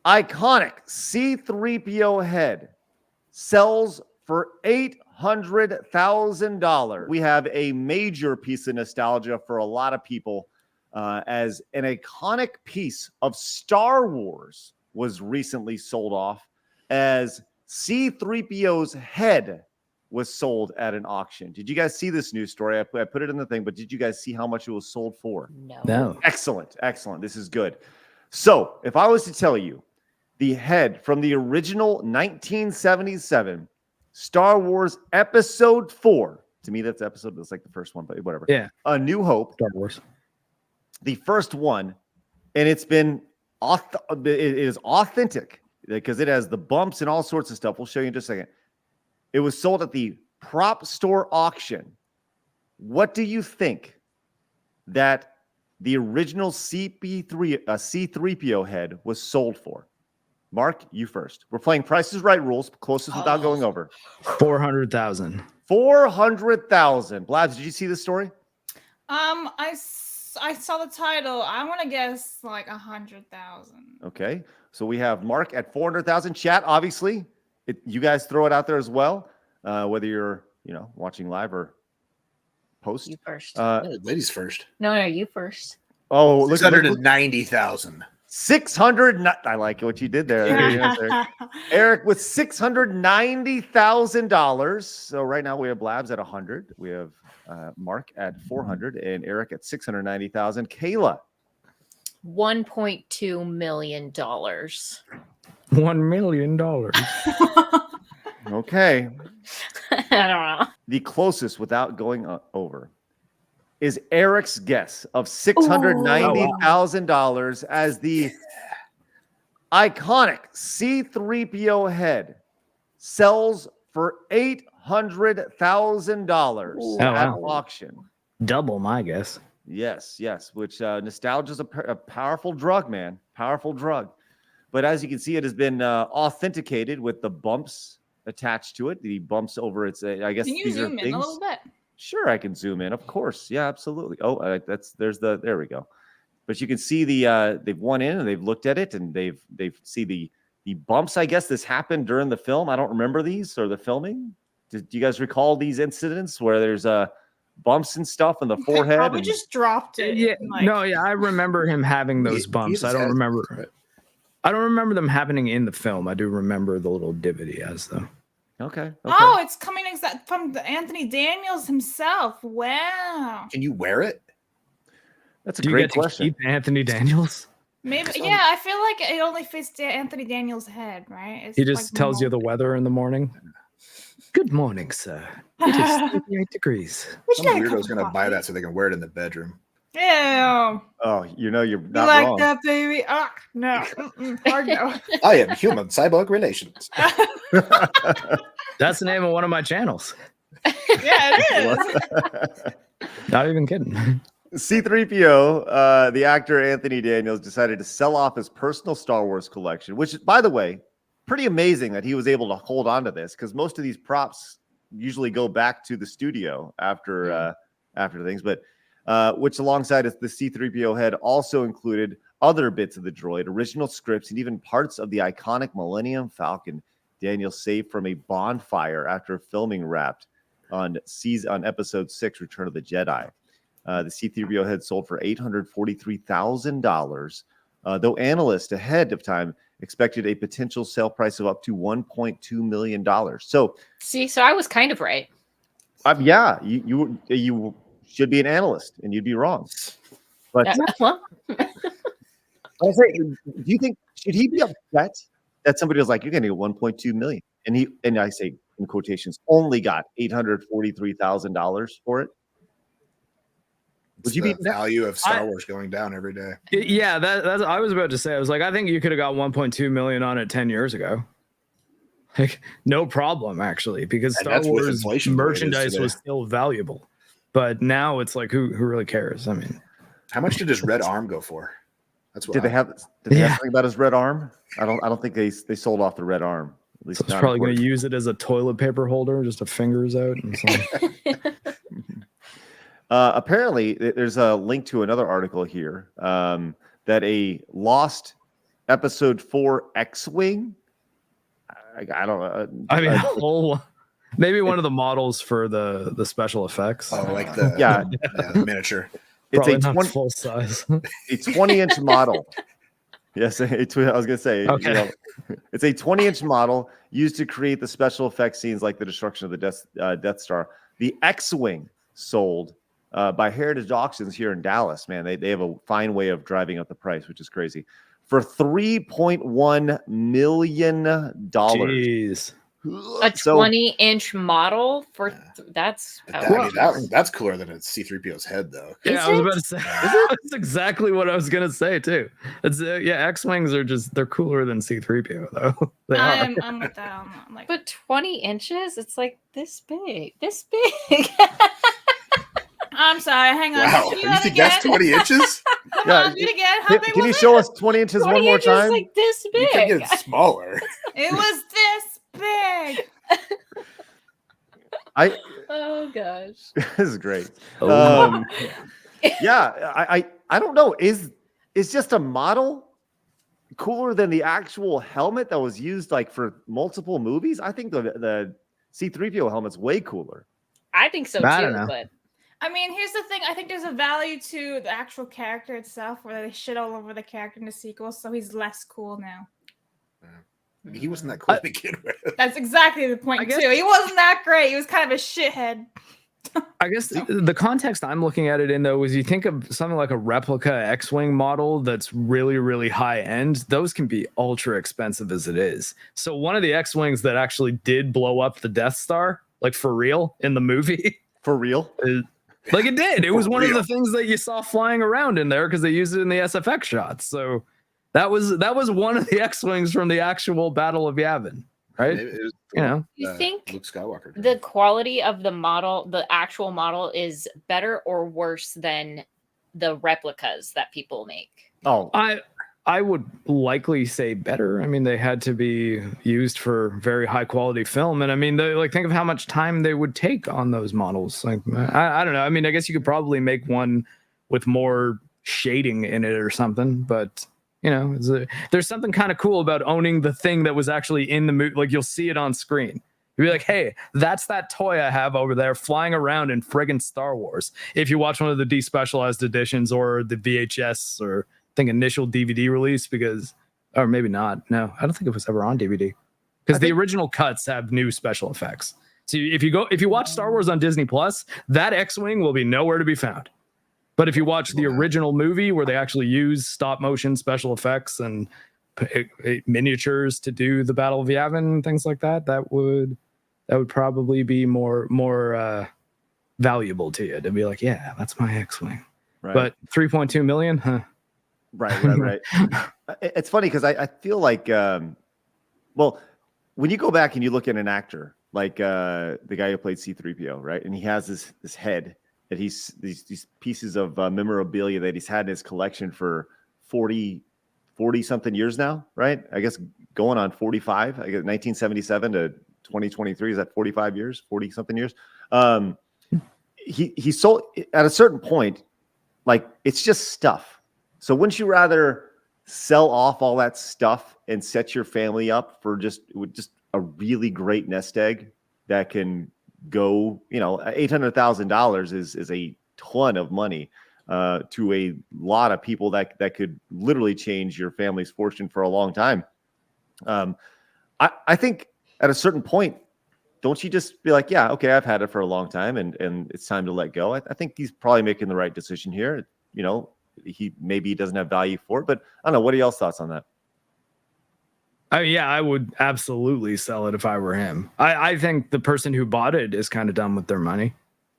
iconic C-3PO head sells for $800,000. We have a major piece of nostalgia for a lot of people as an iconic piece of Star Wars was recently sold off as C-3PO's head was sold at an auction. Did you guys see this news story? I put it in the thing, but did you guys see how much it was sold for? No. Excellent. This is good. So if I was to tell you the head from the original 1977 Star Wars Episode 4, to me that's like the first one, but whatever. Yeah. A New Hope. Star Wars. The first one, and it is authentic because it has the bumps and all sorts of stuff. We'll show you in just a second. It was sold at the prop store auction. What do you think that the original C-3PO head was sold for? Mark, you first. We're playing Price is Right rules, closest without going over. 400,000. 400,000. Blabs, did you see this story? I saw the title. I want to guess like 100,000. Okay, so we have Mark at 400,000. Chat, obviously, you guys throw it out there as well, whether you're watching live or post. You first. Ladies first. No, you first. Oh, 690,000. 600. I like what you did there. Yeah. Eric with $690,000. So right now we have Blabs at 100. We have Mark at 400 and Eric at 690,000. Kayla. $1.2 million. $1 million. Okay. I don't know. The closest without going over is Eric's guess of $690,000 as the iconic C-3PO head sells for $800,000 at auction. Double my guess. Yes. Which nostalgia is a powerful drug, man. Powerful drug. But as you can see, it has been authenticated with the bumps attached to it. The bumps over its, I guess. Can you these zoom are in a little bit? Sure, I can zoom in. Of course. Yeah, absolutely. Oh, there we go. But you can see they've won in and they've looked at it and they've see the bumps. I guess this happened during the film. I don't remember these or the filming. Do you guys recall these incidents where there's bumps and stuff on the forehead? Probably just dropped it. Yeah, I remember him having those bumps. I don't remember them happening in the film. I do remember the little divot he has, though. Okay. Oh, it's coming from Anthony Daniels himself. Wow. Can you wear it? That's a great question. Keep Anthony Daniels? Maybe. Yeah, I feel like it only fits Anthony Daniels' head, right? He just tells you the weather in the morning. Good morning, sir. It is 38 degrees. Some weirdo's going to buy that so they can wear it in the bedroom. Ew. Oh, you're not you like wrong. that, baby? Ah, no. Hard no. I am human cyborg relations. That's the name of one of my channels. Yeah, it is. Not even kidding. C-3PO, the actor Anthony Daniels, decided to sell off his personal Star Wars collection, which, by the way, pretty amazing that he was able to hold on to this because most of these props usually go back to the studio after things. But which alongside the C-3PO head also included other bits of the droid, original scripts, and even parts of the iconic Millennium Falcon Daniels saved from a bonfire after filming wrapped on Episode 6, Return of the Jedi. The C-3PO head sold for $843,000, though analysts ahead of time expected a potential sale price of up to $1.2 million. So I was kind of right. Yeah, you should be an analyst, and you'd be wrong. But well, I say, do you think should he be upset that somebody was like, "You're going to get 1.2 million," and I say in quotations, only got $843,000 for it? Would you be the value of Star Wars going down every day? Yeah, that's I was about to say. I was like, I think you could have got 1.2 million on it 10 years ago. Like, no problem, actually, because Star Wars merchandise was still valuable. But now it's like, who really cares? I mean, how much did his red arm go for? That's what did they have something about his red arm? I don't think they sold off the red arm. At least so it's probably going to use it as a toilet paper holder, just a fingers out. And so. Apparently, there's a link to another article here that a lost Episode 4 X-Wing. I don't know. I mean, maybe one of the models for the special effects. Oh, like the miniature. It's Probably not full size. A 20-inch model. Yes, I was gonna say. Okay. It's a 20-inch model used to create the special effects scenes like the destruction of the Death Star. The X-Wing sold by Heritage Auctions here in Dallas. Man, they have a fine way of driving up the price, which is crazy. For $3.1 million. Jeez. A 20-inch model for that's that's cooler than a C-3PO's head, though. Yeah, I was about to say that's exactly what I was gonna say too. It's X-wings are they're cooler than C-3PO though. I'm with that. I'm like, but 20 inches, it's like this big. I'm sorry. Hang on. Wow, you think that's 20 inches? Come on, do it again. How big Can was you it? show us 20 inches one more time? Like this big. You can get smaller. It was this big. Oh gosh. This is great. Oh. Yeah, I don't know. Is just a model cooler than the actual helmet that was used like for multiple movies? I think the C-3PO helmet's way cooler. I think so I too, don't know. but I mean, here's the thing. I think there's a value to the actual character itself, where they shit all over the character in the sequel, so he's less cool now. He wasn't that cool to begin with. That's exactly the point too. He wasn't that great. He was kind of a shithead. I guess the context I'm looking at it in, though, is you think of something like a replica X-Wing model that's really, really high end. Those can be ultra expensive as it is. So one of the X-Wings that actually did blow up the Death Star, like for real in the movie. For real? Like it did. It was one of the things that you saw flying around in there because they used it in the SFX shots. So that was one of the X-Wings from the actual Battle of Yavin, right? You think Luke Skywalker. The quality of the model, the actual model, is better or worse than the replicas that people make? Oh, I would likely say better. I mean, they had to be used for very high quality film, and I mean, think of how much time they would take on those models. Like, I don't know. I mean, I guess you could probably make one with more shading in it or something, but there's something kind of cool about owning the thing that was actually in the movie. Like, you'll see it on screen. You'll be like, hey, that's that toy I have over there flying around in friggin' Star Wars. If you watch one of the despecialized editions or the VHS or I think initial DVD release, or maybe not. No, I don't think it was ever on DVD because the original cuts have new special effects. So if you watch Star Wars on Disney Plus, that X-Wing will be nowhere to be found. But if you watch the original movie where they actually use stop motion special effects and miniatures to do the Battle of Yavin and things like that, that would probably be more valuable to you to be like, yeah, that's my X-Wing. Right. But 3.2 million, huh? Right. It's funny because I feel like, when you go back and you look at an actor like the guy who played C-3PO, right, and he has this head that he's these pieces of memorabilia that he's had in his collection for 40 something years now, right? I guess going on 45. I guess 1977 to 2023, is that 45 years, 40 something years? He sold at a certain point, like it's just stuff. So wouldn't you rather sell off all that stuff and set your family up for just a really great nest egg that can go, $800,000 is a ton of money to a lot of people that could literally change your family's fortune for a long time. I think at a certain point, don't you just be like, yeah, okay, I've had it for a long time and it's time to let go. I think he's probably making the right decision here. He doesn't have value for it, but I don't know. What are y'all's thoughts on that? I would absolutely sell it if I were him. I think the person who bought it is kind of done with their money.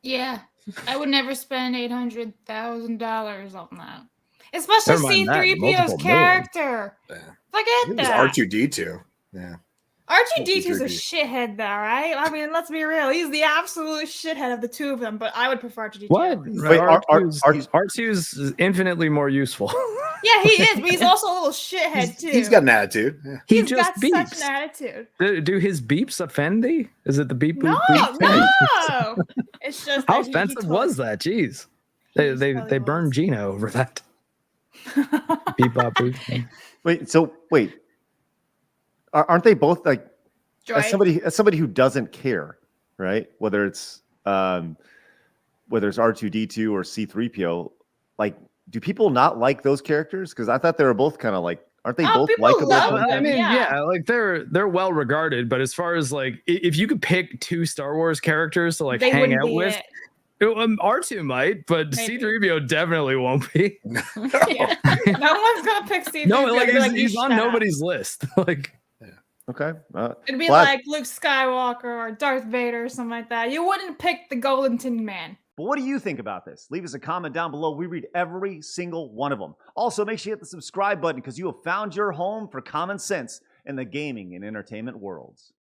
Yeah, I would never spend $800,000 on that, especially C-3PO's character. Yeah. Forget that. R2-D2. Yeah. R2-D2's a shithead, though, right? I mean, let's be real. He's the absolute shithead of the two of them, but I would prefer R2-D2. What? Wait, R2's infinitely more useful. Yeah, he is, but he's also a little shithead, too. He's got an attitude. Yeah. He's got such an attitude. Do his beeps offend thee? Is it the beep boop? No. It's just how offensive was that? Jeez. They burned Gino over that. Beep bop boop. Wait. Aren't they both like as Droid. somebody who doesn't care, right? Whether it's R2D2 or C-3PO, like, do people not like those characters? Because I thought they were both kind of like, aren't they both people likable? love I them, mean, yeah. like they're well regarded, but as far as like if you could pick 2 Star Wars characters to like They hang wouldn't out be with, it. R2 might, but Maybe. C-3PO definitely won't be. Yeah. No one's gonna pick C-3PO. No, like Be he's "You on shut up." nobody's list. Like, Okay. It'd be Well, like Luke Skywalker or Darth Vader or something like that. You wouldn't pick the Golden Tin Man. But what do you think about this? Leave us a comment down below. We read every single one of them. Also, make sure you hit the subscribe button because you have found your home for common sense in the gaming and entertainment worlds.